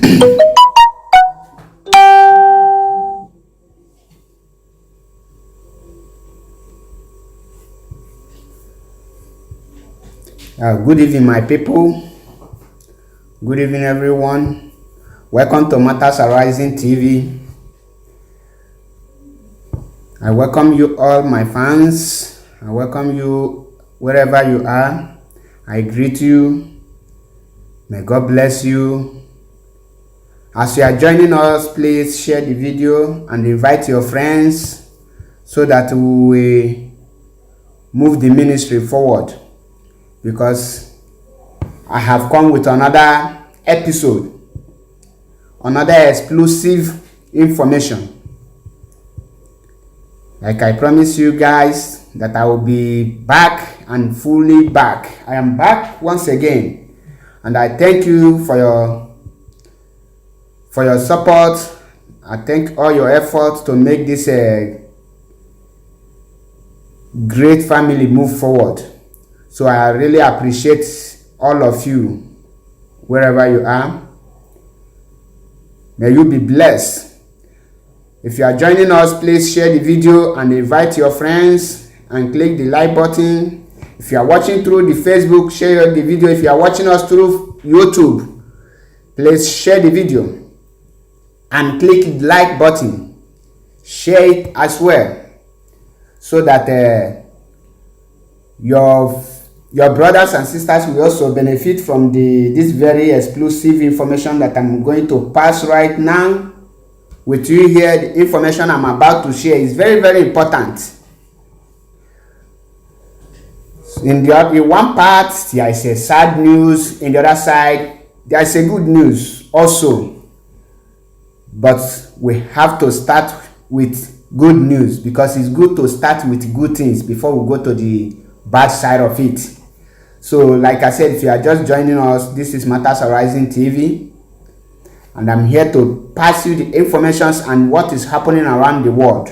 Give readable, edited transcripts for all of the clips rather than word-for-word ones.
Good evening, my people. Good evening, everyone. Welcome to Matters Arising TV. I welcome you all, my fans. I welcome you wherever you are. I greet you. May God bless you. As you are joining us, please share the video and invite your friends so that we will move the ministry forward, because I have come with another episode, another exclusive information. Like I promised you guys that I will be back and fully back. I am back once again, and I thank you for your support. I thank all your efforts to make this great family move forward. So I really appreciate all of you wherever you are. May you be blessed. If you are joining us, please share the video and invite your friends and click the like button. If you are watching through the Facebook, share the video. If you are watching us through YouTube, please share the video and click the like button. Share it as well, so that your brothers and sisters will also benefit from this very exclusive information that I'm going to pass right now with you here. The information I'm about to share is very, very important. In one part, there is a sad news. In the other side, there is a good news also. But we have to start with good news, because it's good to start with good things before we go to the bad side of it. So, like I said, if you are just joining us, this is Matters Arising TV, and I'm here to pass you the information and what is happening around the world.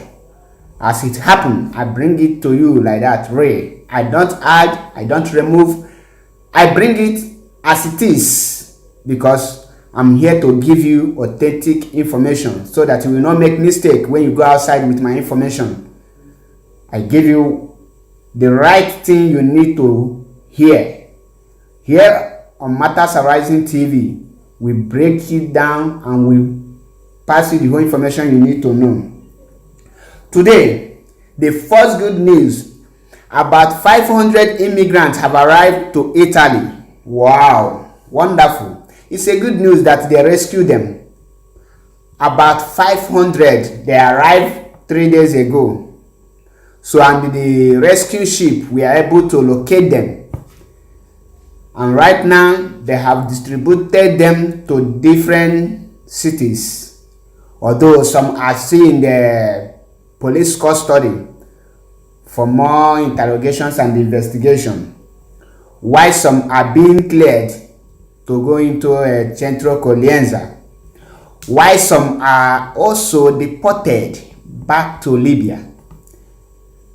As it happens, I bring it to you like that, Ray. I don't add, I don't remove. I bring it as it is, because I'm here to give you authentic information so that you will not make mistake when you go outside with my information. I give you the right thing you need to hear. Here on Matters Arising TV, we break it down and we pass you the whole information you need to know. Today, the first good news: about 500 immigrants have arrived to Italy. Wow, wonderful. It's a good news that they rescued them. About 500, they arrived 3 days ago. So, and the rescue ship, we are able to locate them. And right now, they have distributed them to different cities. Although some are still in the police custody for more interrogations and investigation, while some are being cleared to go into a Centro Accoglienza, while some are also deported back to Libya.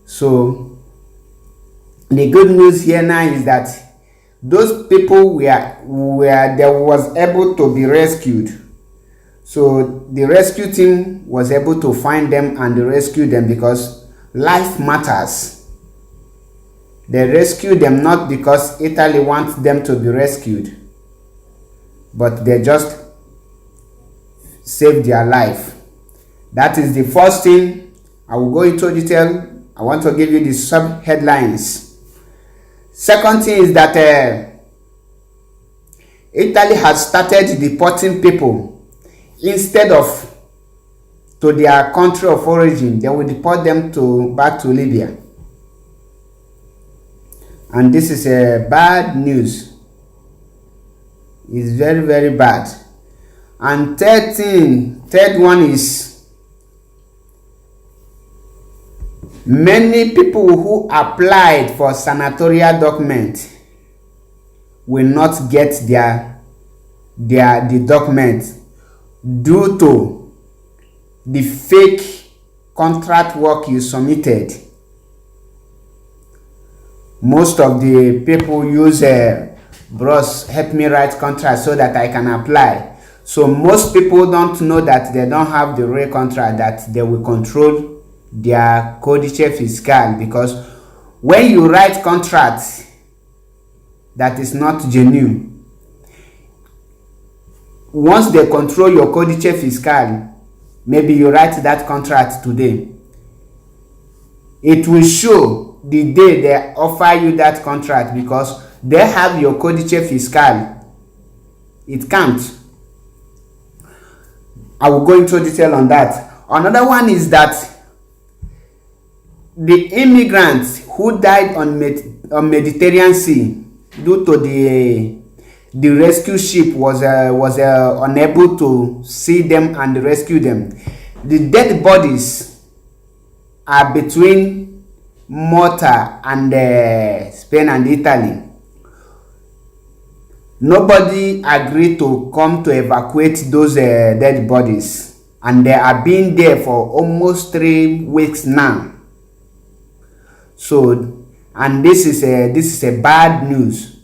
So the good news here now is that those people was able to be rescued. So the rescue team was able to find them and rescue them, because life matters. They rescued them not because Italy wants them to be rescued, but they just saved their life. That is the first thing. I will go into detail. I want to give you the sub headlines. Second thing is that Italy has started deporting people. Instead of to their country of origin, they will deport them back to Libya. And this is a bad news. It's very, very bad. And third one is, many people who applied for senatorial document will not get the document due to the fake contract work you submitted. Most of the people use bros, help me write contract so that I can apply. So most people don't know that they don't have the real contract, that they will control their codice fiscal, because when you write contract that is not genuine, once they control your codice fiscal, maybe you write that contract today, it will show the day they offer you that contract, because they have your codice fiscal. It can't. I will go into detail on that. Another one is that the immigrants who died on Mediterranean Sea due to the rescue ship was unable to see them and rescue them. The dead bodies are between Malta and Spain and Italy. Nobody agreed to come to evacuate those dead bodies, and they are being there for almost 3 weeks now. So, and this is a bad news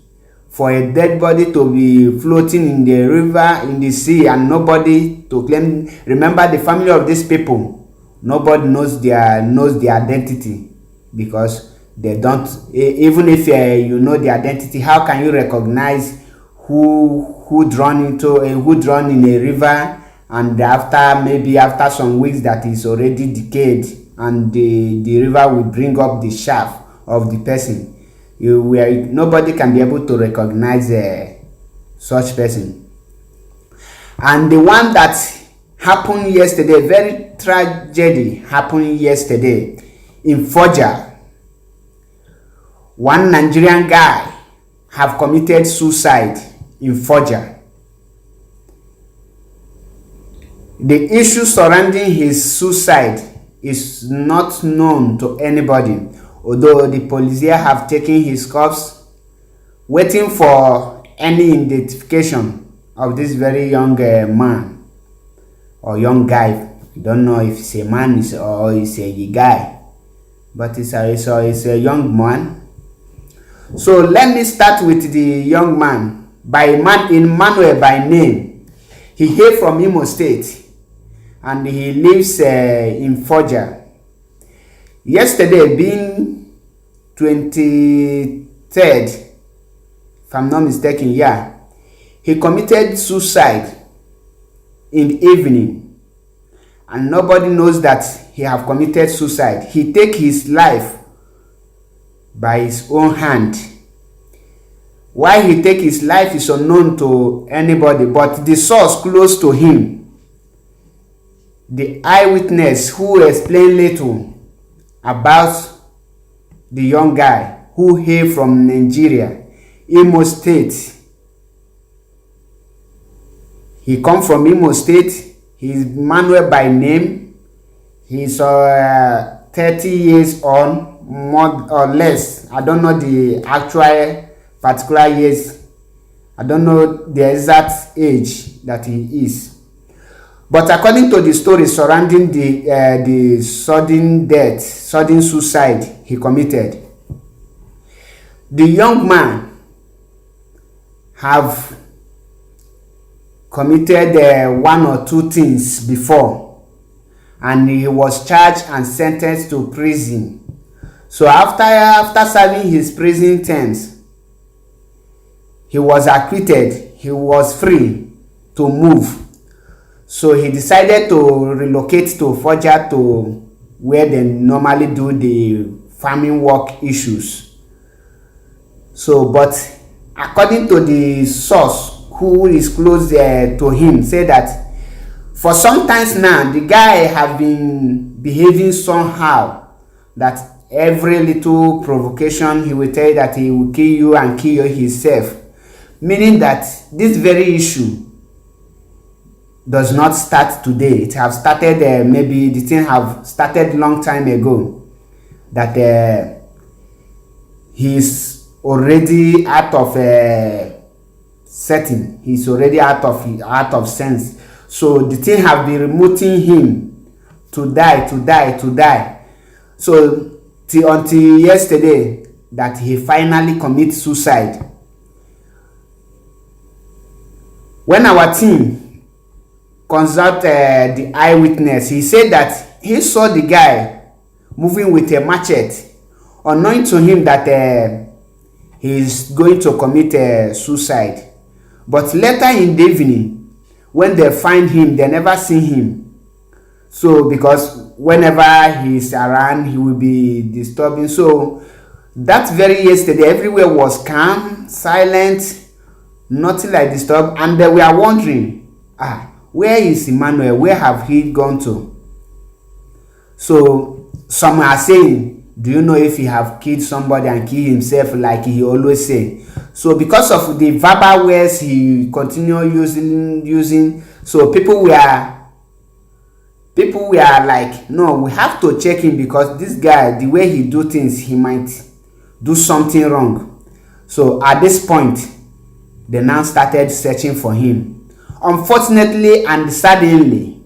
for a dead body to be floating in the river, in the sea, and nobody to claim. Remember, the family of these people, nobody knows their identity, because they don't. Even if you know the identity, how can you recognize who drowned in a river, and after some weeks that is already decayed, and the river will bring up the shaft of the person? Nobody can be able to recognize such person. And the one that happened yesterday, very tragedy happened yesterday in Foggia. One Nigerian guy have committed suicide in Foggia. The issue surrounding his suicide is not known to anybody, although the police here have taken his corpse, waiting for any identification of this very young man or young guy. I don't know if it's a man or it's a guy, but it's a young man. So let me start with the young man. Emmanuel by name. He hails from Imo State, and he lives in Foggia. Yesterday, being 23rd, if I'm not mistaken, he committed suicide in the evening, and nobody knows that he have committed suicide. He take his life by his own hand. Why he take his life is unknown to anybody, but the source close to him, the eyewitness who explained little about the young guy who hailed from Nigeria, Imo State. He come from Imo State. He's Emmanuel by name. He's 30 years on, more or less. I don't know the actual particular years. I don't know the exact age that he is. But according to the story surrounding the sudden suicide he committed, the young man have committed one or two things before, and he was charged and sentenced to prison. So after serving his prison terms, he was acquitted. He was free to move. So he decided to relocate to Foggia, to where they normally do the farming work issues. So, but according to the source who is close to him, say that for some times now, the guy have been behaving somehow, that every little provocation he will tell you that he will kill you and kill you himself. Meaning that this very issue does not start today. It have started, maybe the thing have started long time ago. That he's already out of setting. He's already out of sense. So the thing have been removing him to die. So until yesterday that he finally commit suicide. When our team consult the eyewitness. He said that he saw the guy moving with a machete, unknowing to him that he is going to commit suicide. But later in the evening, when they find him, they never see him. So because whenever he is around, he will be disturbing. So that very yesterday, everywhere was calm, silent, nothing like disturb, and they were wondering, where is Emmanuel? Where have he gone to? So some are saying, do you know if he have killed somebody and killed himself like he always say? So because of the verbal words he continue using, so people were like, no, we have to check him, because this guy, the way he do things, he might do something wrong. So at this point, they now started searching for him. Unfortunately and suddenly,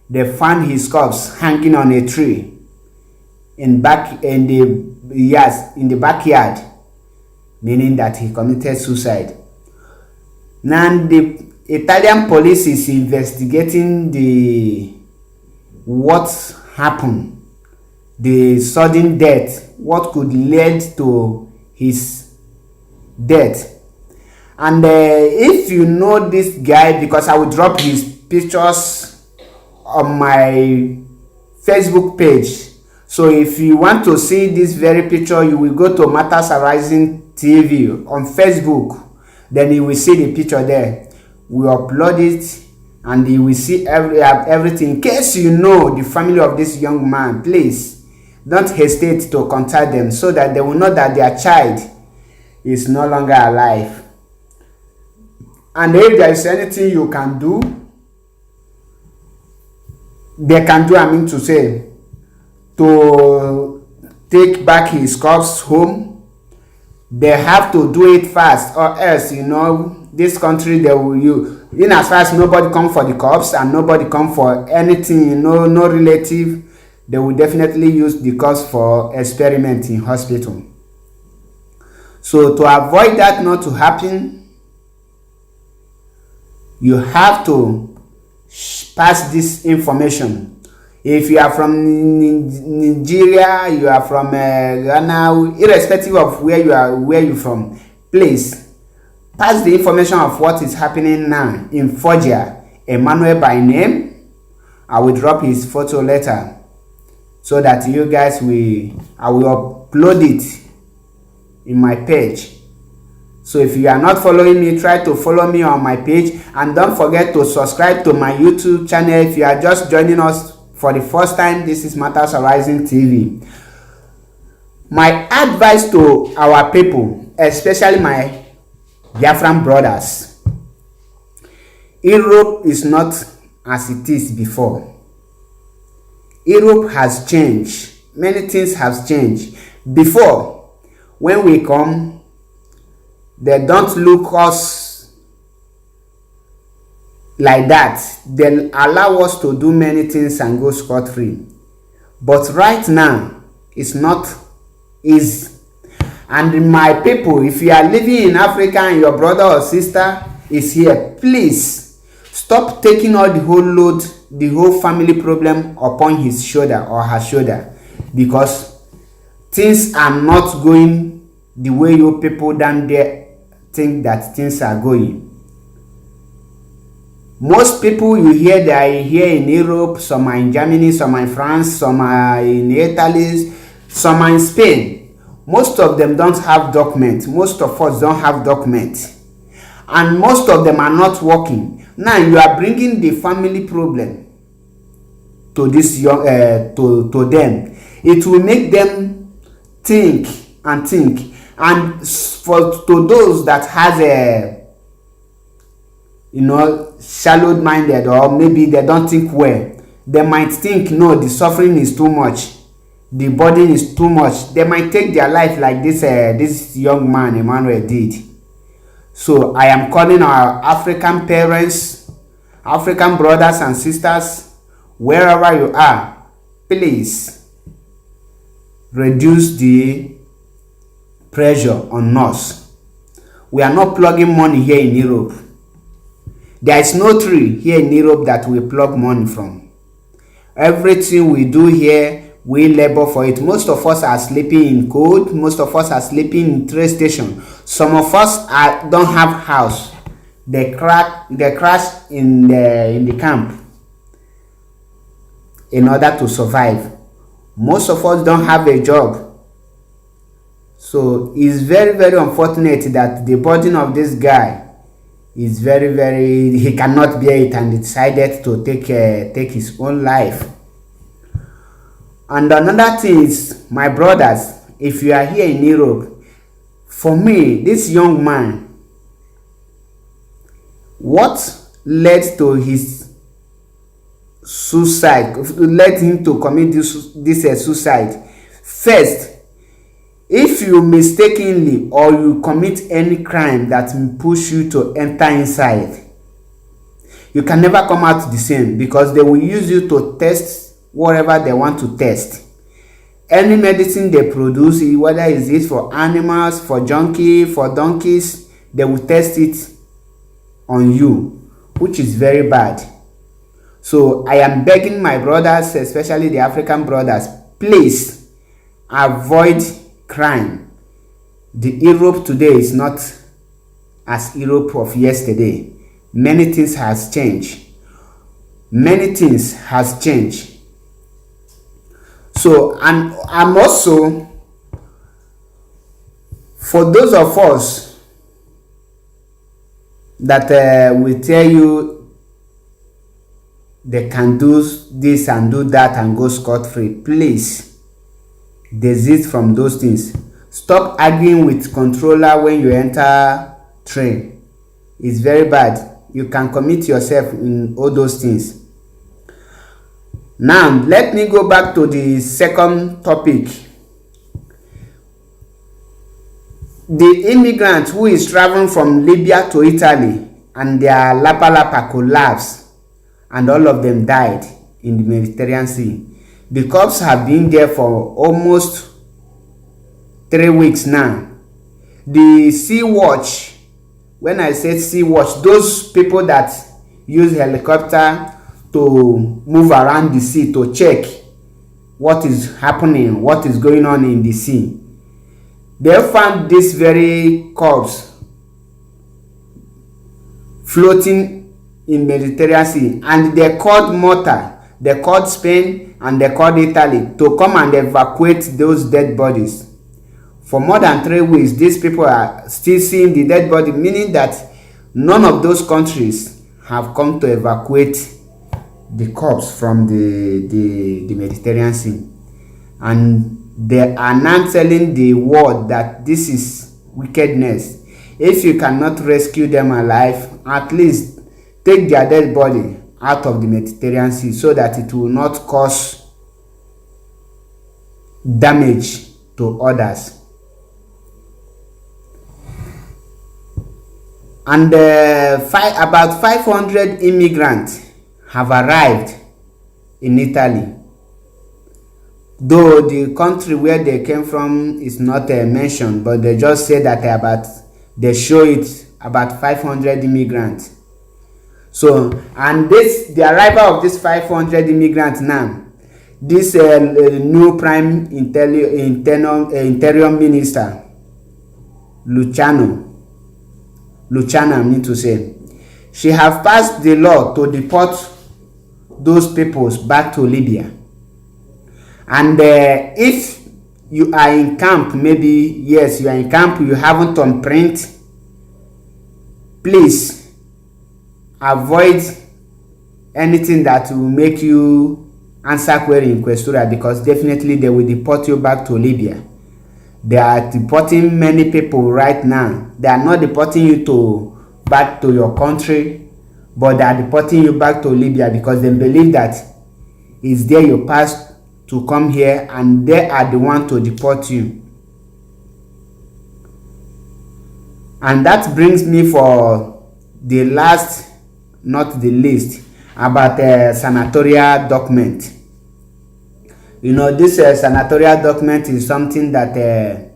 they found his corpse hanging on a tree in the backyard, meaning that he committed suicide. Now the Italian police is investigating what happened, the sudden death, what could lead to his death. And if you know this guy, because I will drop his pictures on my Facebook page. So if you want to see this very picture, you will go to Matters Arising TV on Facebook. Then you will see the picture there. We upload it and you will see everything. In case you know the family of this young man, please don't hesitate to contact them, so that they will know that their child is no longer alive. And if there is anything you can do, they can do, I mean to say, to take back his corpse home, they have to do it fast, or else, this country, they will in as far as nobody come for the corpse and nobody come for anything, no relative, they will definitely use the corpse for experiment in hospital. So to avoid that not to happen, you have to pass this information. If you are from Nigeria, you are from Ghana, irrespective of where you're from, please pass the information of what is happening now in Foggia. Emmanuel by name. I will drop his photo later, so that you guys I will upload it in my page. So if you are not following me, try to follow me on my page, and don't forget to subscribe to my YouTube channel. If you are just joining us for the first time, this is Matters Arising TV. My advice to our people, especially my Biafran brothers: Europe is not as it is before. Europe has changed. Many things have changed. Before, when we come, they don't look us like that. They allow us to do many things and go scot-free. But right now, it's not easy. And my people, if you are living in Africa and your brother or sister is here, please stop taking all the whole load, the whole family problem upon his shoulder or her shoulder, because things are not going the way you people down there think that things are going. Most people you hear, they are here in Europe, some are in Germany, some are in France, some are in Italy, some are in Spain. Most of them don't have documents. Most of us don't have documents. And most of them are not working. Now you are bringing the family problem to this young, to them. It will make them think. And to those that has a shallow minded, or maybe they don't think well, they might think, no, the suffering is too much, the burden is too much. They might take their life like this young man Emmanuel did. So I am calling our African parents, African brothers and sisters, wherever you are, please reduce the pressure on us. We are not plugging money here in Europe. There is no tree here in Europe that we pluck money from. Everything we do here, we labor for it. Most of us are sleeping in cold. Most of us are sleeping in train station. Some of us don't have house. They crash in the camp in order to survive. Most of us don't have a job. So it's very, very unfortunate that the burden of this guy is very, very, he cannot bear it and decided to take his own life. And another thing is, my brothers, if you are here in Europe, for me, this young man, what led to his suicide, led him to commit this suicide? First, if you mistakenly or you commit any crime that will push you to enter inside, you can never come out the same, because they will use you to test whatever they want to test. Any medicine they produce, whether is it for animals, for for donkeys, they will test it on you, which is very bad. So I am begging my brothers, especially the African brothers, please avoid crime. The Europe today is not as Europe of yesterday. Many things has changed. Many things has changed. So, and I'm also, for those of us that will tell you they can do this and do that and go scot-free, please desist from those things. Stop arguing with controller when you enter train. It's very bad. You can commit yourself in all those things. Now, let me go back to the second topic. The immigrant who is traveling from Libya to Italy and their Lapa collapsed and all of them died in the Mediterranean Sea. The corpses have been there for almost 3 weeks now. The Sea Watch, when I said Sea Watch, those people that use helicopter to move around the sea to check what is happening, what is going on in the sea, they found this very corpse floating in Mediterranean Sea, and they called Malta, they called Spain, and they called Italy to come and evacuate those dead bodies. For more than 3 weeks, these people are still seeing the dead body, meaning that none of those countries have come to evacuate the corpse from the Mediterranean Sea. And they are now telling the world that this is wickedness. If you cannot rescue them alive, at least take their dead body out of the Mediterranean Sea so that it will not cause damage to others. And about 500 immigrants have arrived in Italy. Though the country where they came from is not mentioned, but they just say that they show it about 500 immigrants. So, and the arrival of this 500 immigrants now, this new Prime Interior Minister, Luciana, I mean to say, she have passed the law to deport those peoples back to Libya. And if you are in camp, maybe, yes, you are in camp, you haven't on print, please avoid anything that will make you answer query in Questura, because definitely they will deport you back to Libya. They are deporting many people right now. They are not deporting you back to your country, but they are deporting you back to Libya because they believe that it's there you passed to come here and they are the one to deport you. And that brings me for the last, not the least, about senatorial document. You know, this senatorial document is something that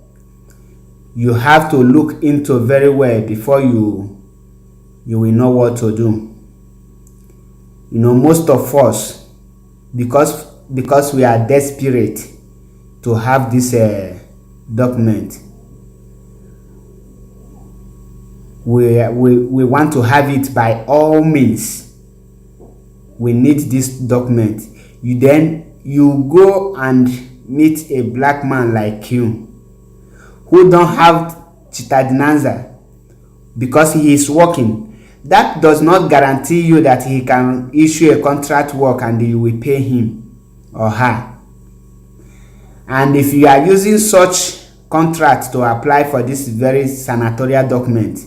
you have to look into very well before you will know what to do. most of us, because we are desperate to have this document, we want to have it by all means. We need this document. You go and meet a black man like you who don't have cittadinanza because he is working. That does not guarantee you that he can issue a contract work and you will pay him or her. And if you are using such contract to apply for this very senatorial document,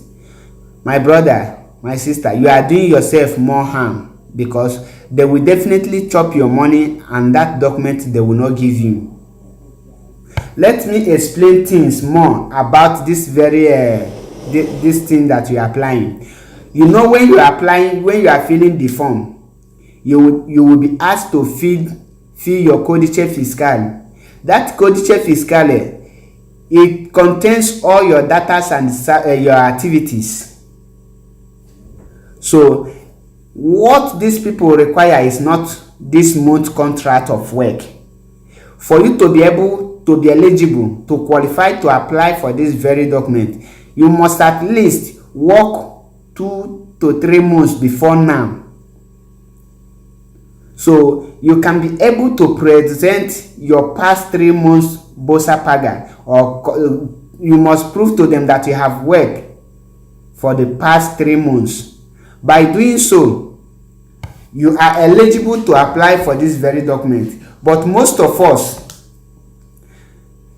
my brother, my sister, you are doing yourself more harm, because they will definitely chop your money and that document they will not give you. Let me explain things more about this very this thing that you are applying. When you are applying, when you are filling the form, you will be asked to fill your codice fiscal. That codice fiscal, it contains all your data and your activities. So what these people require is not this month contract of work. For you to be able to be eligible to qualify to apply for this very document, you must at least work 2 to 3 months before now. So you can be able to present your past 3 months Bosa Paga, or you must prove to them that you have worked for the past 3 months. By doing so, you are eligible to apply for this very document. But most of us,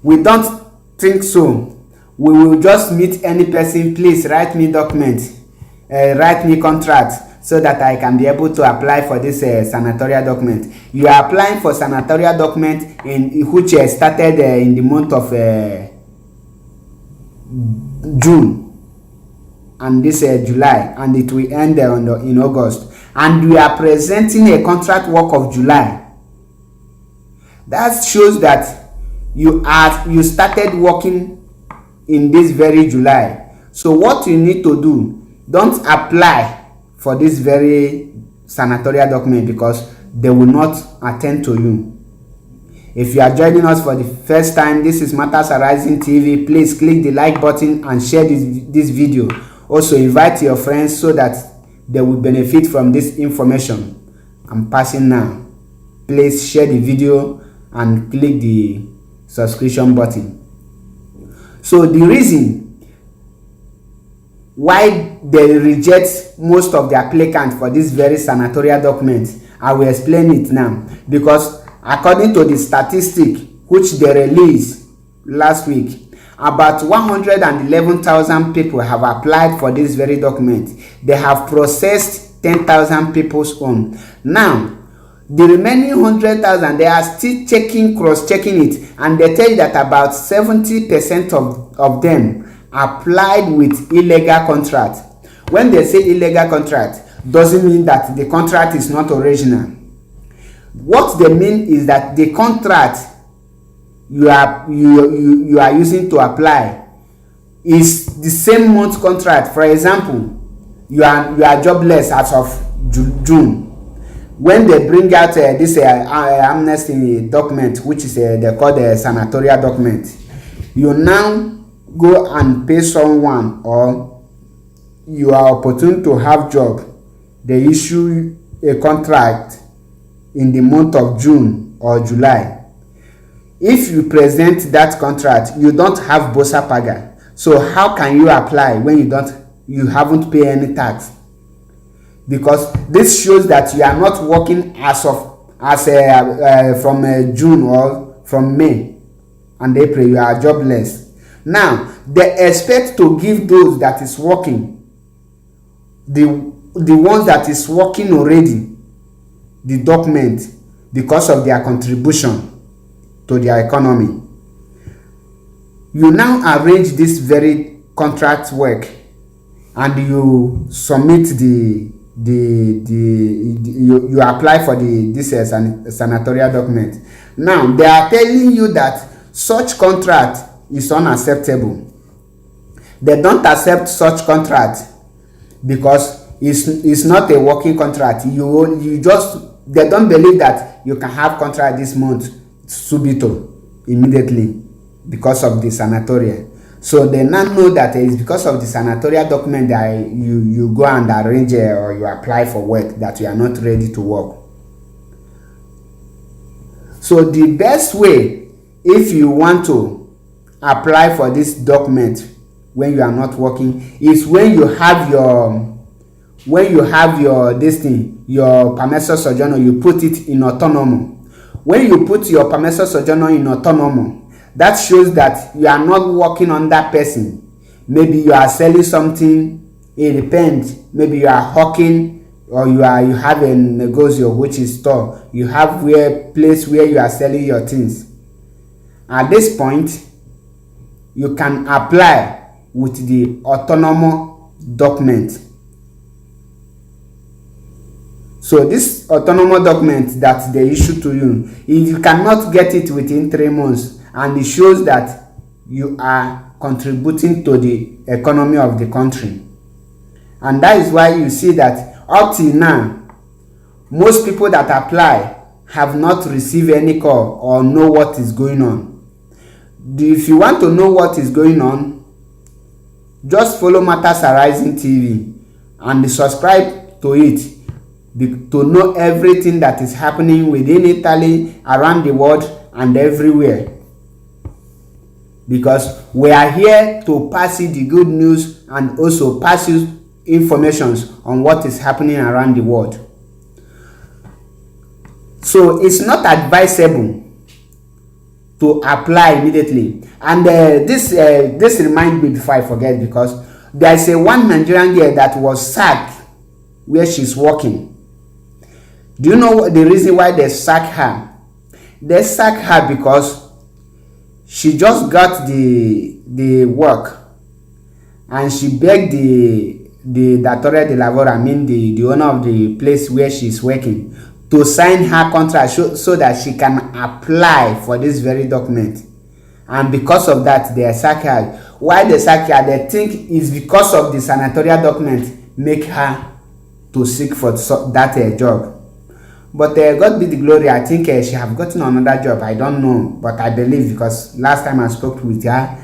we don't think so. We will just meet any person, please write me document, write me contract, so that I can be able to apply for this senatorial document. You are applying for senatorial document which started in the month of June and this July, and it will end in August, and we are presenting a contract work of July. That shows that you started working in this very July. So what you need to do, don't apply for this very senatorial document, because they will not attend to you. If you are joining us for the first time, this is Matters Arising TV. Please click the like button and share this video. Also invite your friends so that they will benefit from this information I'm passing now. Please share the video and click the subscription button. So the reason why they reject most of the applicants for this very senatorial document, I will explain it now. Because according to the statistic which they released last week, about 111,000 people have applied for this very document. They have processed 10,000 people's own. Now, the remaining 100,000, they are still cross-checking it, and they tell you that about 70% of them applied with illegal contract. When they say illegal contract, doesn't mean that the contract is not original. What they mean is that the contract you are using to apply is the same month contract. For example, you are jobless as of June. When they bring out this amnesty document, which is they call the senatorial document, you now go and pay someone, or you are opportune to have job. They issue a contract in the month of June or July. If you present that contract, you don't have Bosa Paga. So how can you apply when you haven't paid any tax? Because this shows that you are not working from June or from May and April. You are jobless. Now they expect to give those that is working, the ones that is working already, the document, because of their contribution to their economy. You now arrange this very contract work and you submit you apply for this senatorial document. Now they are telling you that such contract is unacceptable. They don't accept such contract because it's not a working contract. You just, they don't believe that you can have contract this month subito, immediately, because of the sanatoria. So they now know that it's because of the sanatoria document that you go and arrange or you apply for work that you are not ready to work. So the best way, if you want to apply for this document when you are not working, is when you have your this thing, your permesso sojourner, you put it in autonomo. When you put your permesso sojourner in autonomo, that shows that you are not working on that person. Maybe you are selling something, it depends. Maybe you are hawking, or you have a negocio, which is store. You have place where you are selling your things. At this point, you can apply with the autonomous document. So this autonomous document that they issue to you, if you cannot get it within 3 months, and it shows that you are contributing to the economy of the country. And that is why you see that up till now, most people that apply have not received any call or know what is going on. If you want to know what is going on, just follow Matters Arising TV and subscribe to it to know everything that is happening within Italy, around the world, and everywhere. Because we are here to pass you the good news and also pass you informations on what is happening around the world. So it's not advisable to apply immediately. And this reminds me before I forget, because there is one Nigerian girl that was sacked where she's working. Do you know the reason why they sacked her? They sacked her because she just got the work, and she begged the datore de lavoro, I mean the owner of the place where she's working, to sign her contract so that she can apply for this very document. And because of that, they sack her. Why they sack her? They think it's because of the sanatoria document make her to seek for that job. But God be the glory, I think she have gotten another job. I don't know, but I believe, because last time I spoke with her,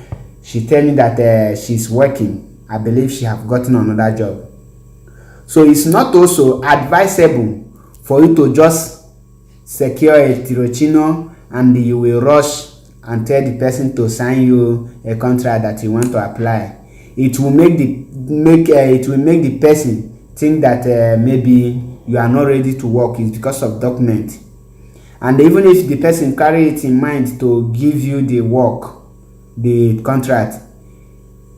she tell me that she's working. I believe she have gotten another job. So it's not also advisable for you to just secure a tirochino and you will rush and tell the person to sign you a contract that you want to apply. It will make the person think that maybe you are not ready to work. It's because of document. And even if the person carry it in mind to give you the work, the contract,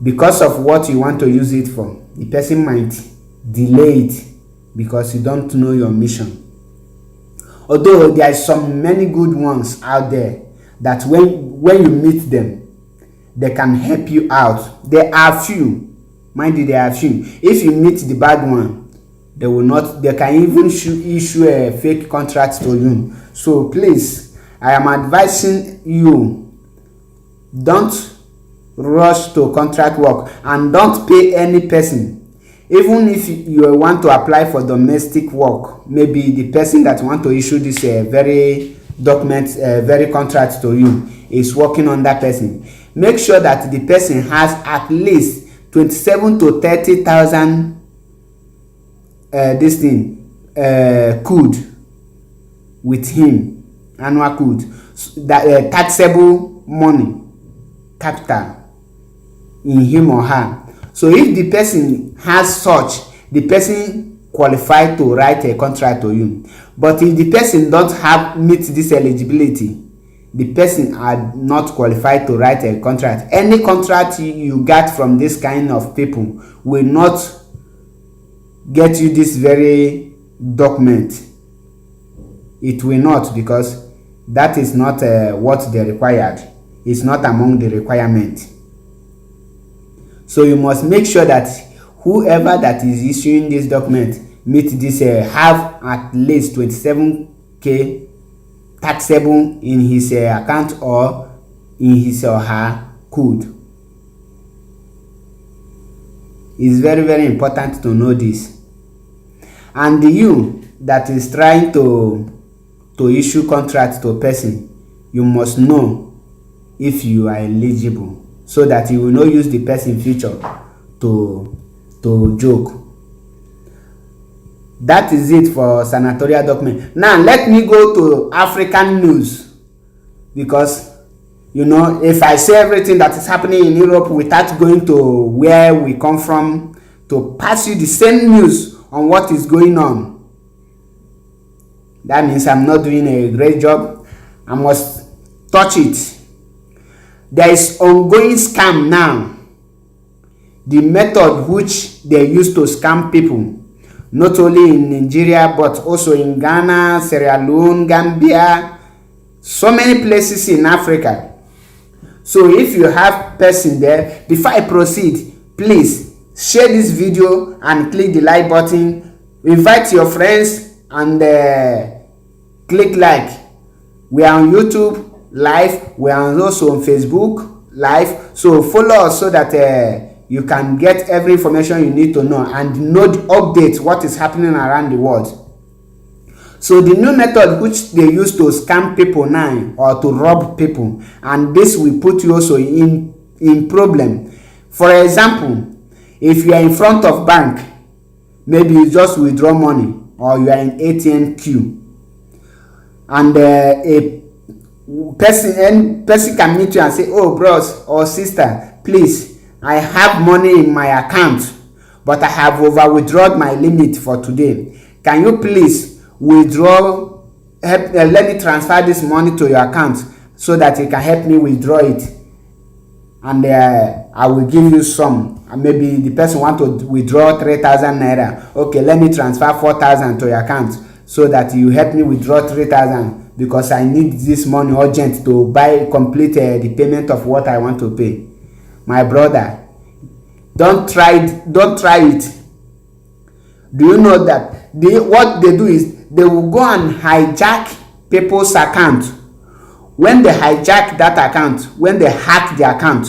because of what you want to use it for, the person might delay it because you don't know your mission. Although there are some many good ones out there that when you meet them, they can help you out. There are few, mind you, there are few. If you meet the bad one, they can even issue a fake contract to you. So please, I am advising you, don't rush to contract work, and don't pay any person. Even if you want to apply for domestic work, maybe the person that want to issue this very contract to you is working on that person. Make sure that the person has at least 27 to 30,000 could with him, annual could, that taxable money capital in him or her. So if the person has such, the person qualified to write a contract to you. But if the person don't meet this eligibility, the person are not qualified to write a contract. Any contract you get from this kind of people will not get you this very document. It will not, because that is not what they required. It's not among the requirements. So you must make sure that whoever that is issuing this document meet this have at least 27k taxable in his account or in his or her code. It's very, very important to know this. And you that is trying to issue contract to a person, you must know if you are eligible, so that you will not use the person future to joke. That is it for senatorial document. Now let me go to African news, because if I say everything that is happening in Europe without going to where we come from to pass you the same news on what is going on, that means I'm not doing a great job. I must touch it. There is ongoing scam now. The method which they use to scam people, not only in Nigeria but also in Ghana, Sierra Leone, Gambia, so many places in Africa. So if you have person there, before I proceed, please share this video and click the like button. Invite your friends and click like. We are on YouTube live. We are also on Facebook live. So follow us so that you can get every information you need to know and know the update what is happening around the world. So the new method which they use to scam people now, or to rob people, and this will put you also in problem. For example, if you are in front of bank, maybe you just withdraw money, or you are in ATM queue, and a person can meet you and say, oh bros or sister, please, I have money in my account, but I have over withdrawn my limit for today. Can you please withdraw, let me transfer this money to your account so that you can help me withdraw it, and I will give you some. And maybe the person want to withdraw 3,000 naira. Okay, let me transfer 4,000 to your account so that you help me withdraw 3,000, because I need this money urgent to complete the payment of what I want to pay. My brother, don't try it. Do you know that what they do is they will go and hijack people's account. When they hijack that account, when they hack the account,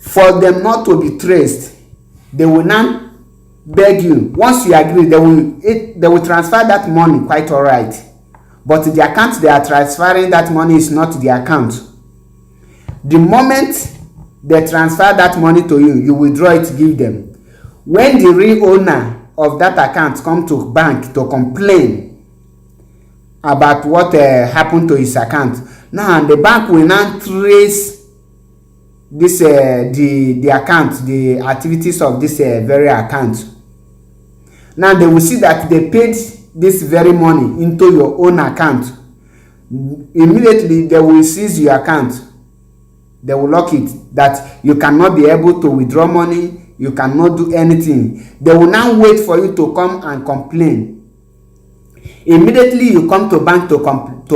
for them not to be traced, they will now beg you. Once you agree, they will transfer that money quite all right, but the account they are transferring that money is not the account. The moment they transfer that money to you, you withdraw it, give them. When the real owner of that account come to bank to complain about what happened to his account, now the bank will now trace this the account, the activities of this very account. Now they will see that they paid this very money into your own account. Immediately they will seize your account. They will lock it, that you cannot be able to withdraw money, you cannot do anything. They will now wait for you to come and complain. Immediately you come to bank to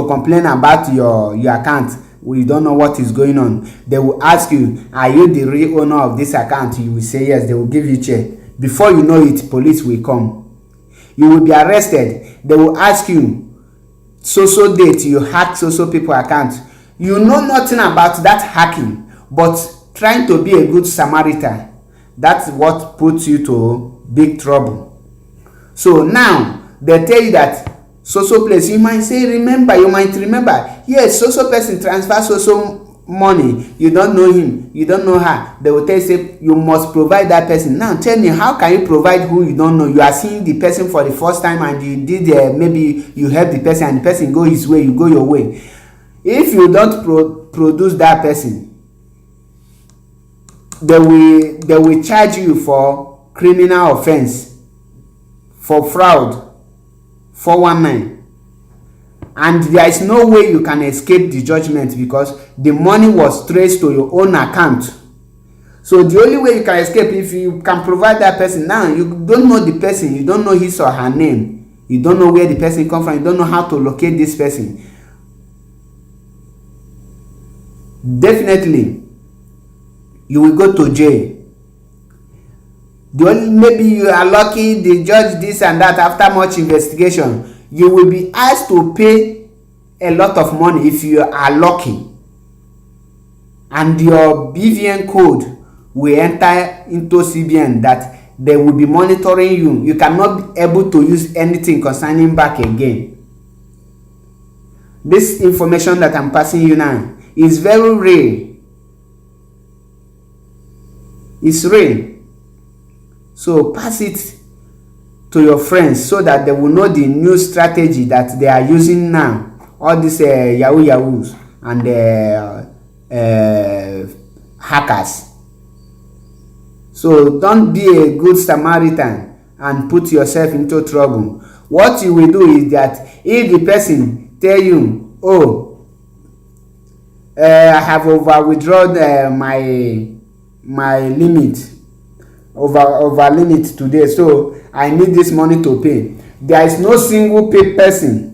complain about your account. We don't know what is going on. They will ask you, are you the real owner of this account? You will say yes. They will give you check. Before you know it, police will come. You will be arrested. They will ask you, so date you hack so people account. You know nothing about that hacking, but trying to be a good Samaritan, that's what puts you to big trouble. So now they tell you that so place, you might say you might remember, yes, so person transfer so money, you don't know him, you don't know her. They will tell you, say you must provide that person. Now tell me, how can you provide who you don't know? You are seeing the person for the first time, and you did maybe you help the person and the person go his way, you go your way. If you don't produce that person, they will charge you for criminal offense, for fraud, 419, and there is no way you can escape the judgment, because the money was traced to your own account. So the only way you can escape, if you can provide that person. Now you don't know the person, you don't know his or her name, you don't know where the person come from, you don't know how to locate this person. Definitely you will go to jail. Maybe you are lucky, the judge this and that, after much investigation, you will be asked to pay a lot of money if you are lucky, and your BVN code will enter into CBN that they will be monitoring you. You cannot be able to use anything concerning back again. This information that I'm passing you now is very real. It's real. So pass it to your friends so that they will know the new strategy that they are using now. All these yahoos and hackers. So don't be a good Samaritan and put yourself into trouble. What you will do is that if the person tell you, oh, I have over withdrawn my limit, over limit today, so I need this money to pay. There is no single person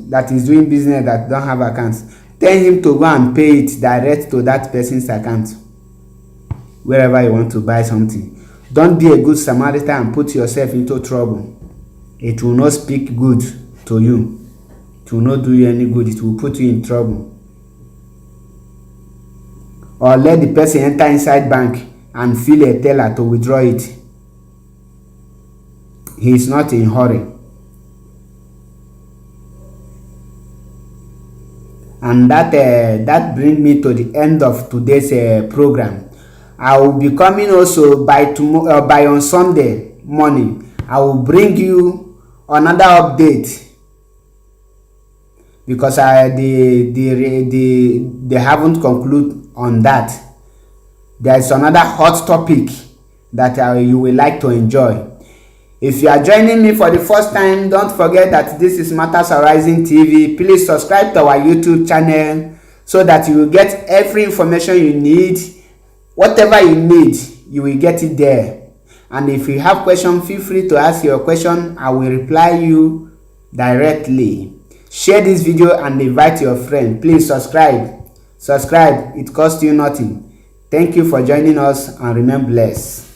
that is doing business that don't have accounts. Tell him to go and pay it direct to that person's account wherever you want to buy something. Don't be a good Samaritan and put yourself into trouble. It will not speak good to you. It will not do you any good. It will put you in trouble. Or let the person enter inside bank and fill a teller to withdraw it. He is not in hurry. And that brings me to the end of today's program. I will be coming also by tomorrow, by on Sunday morning. I will bring you another update, because they haven't concluded on that. There is another hot topic that you will like to enjoy. If you are joining me for the first time, don't forget that this is Matters Arising TV. Please subscribe to our YouTube channel so that you will get every information you need. Whatever you need, you will get it there. And if you have questions, feel free to ask your question. I will reply you directly. Share this video and invite your friend. Please subscribe. It costs you nothing. Thank you for joining us and remain blessed.